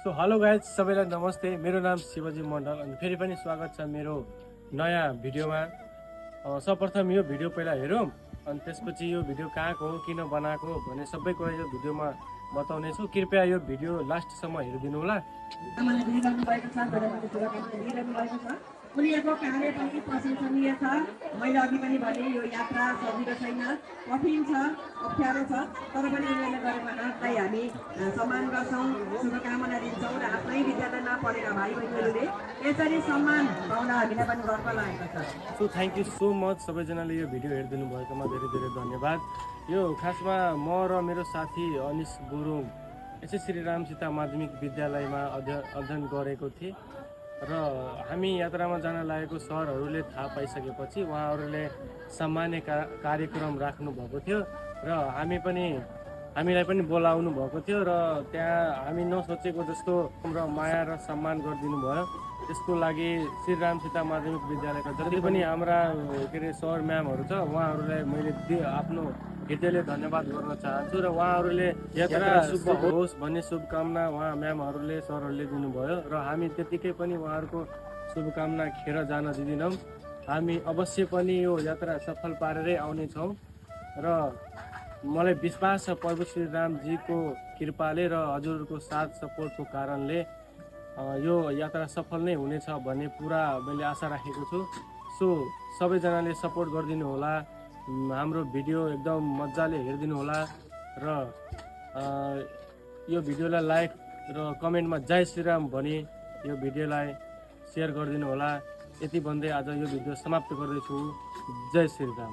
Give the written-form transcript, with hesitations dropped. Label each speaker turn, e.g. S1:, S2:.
S1: So hello guys, सबैलाई नमस्ते। मेरो नाम शिवजी मण्डल अनि फेरि पनि स्वागत छ मेरो नयाँ भिडियोमा। सर्वप्रथम यो भिडियो पहिला हेरौँ अनि त्यसपछि यो भिडियो कहाँको हो, किन बनाएको भन्ने सबै कुरा यो भिडियोमा बताउने छु। कृपया यो भिडियो लास्टसम्म हेरिदिनु होला।
S2: उनीहरूको कार्य पनि प्रशंसनीय छ। मैले अघि पनि भने यो यात्रा सजिलो छैन, कठिन छ, अप्ठ्यारो छ, तर पनि उनीहरूले गरेको आँटलाई हामी सम्मान गर्छौँ, शुभकामना दिन्छौँ र आफ्नै विद्यालयमा पढेका भाइ बहिनीहरूले यसरी सम्मान पाउन हामीलाई पनि गर्व लागेको छ।
S1: So thank you so much सबैजनाले यो भिडियो हेरिदिनु भएकोमा धेरै धेरै धन्यवाद। यो खासमा म र मेरो साथी अनिश गुरुङ एसएस श्रीराम सीता माध्यमिक विद्यालयमा अध्ययन गरेको थिएँ र हामी यात्रामा जान लागेको सरहरूले थाहा पाइसकेपछि उहाँहरूले सामान्य कार्यक्रम राख्नु भएको थियो र हामीलाई पनि बोलाउनु भएको थियो र त्यहाँ हामी नसोचेको जस्तो र माया र सम्मान गरिदिनु भयो। त्यसको लागि श्रीराम सीता माध्यमिक विद्यालयका जति पनि हाम्रा सर म्यामहरू छ उहाँहरूलाई मैले आफ्नो हृदयले धन्यवाद गर्न चाहन्छु र उहाँहरूले यात्रा शुभ होस् भन्ने शुभकामना उहाँ म्यामहरूले सरहरूले दिनुभयो र हामी त्यतिकै पनि उहाँहरूको शुभकामना खेर जान दिँदैनौँ। हामी अवश्य पनि यो यात्रा सफल पारेरै आउनेछौँ र मलाई विश्वास छ प्रभु श्रीरामजीको कृपाले र हजुरहरूको साथ सपोर्टको कारणले यो यात्रा सफल नै हुनेछ भन्ने पुरा मैले आशा राखेको छु। सो सबैजनाले सपोर्ट गरिदिनु होला, हाम्रो भिडियो एकदम मजाले हेरिदिनु होला र यो भिडियोलाई लाइक र कमेन्टमा जय श्रीराम भनी यो भिडियोलाई सेयर गरिदिनु होला। यति भन्दै आज यो भिडियो समाप्त गर्दैछु। जय श्रीराम।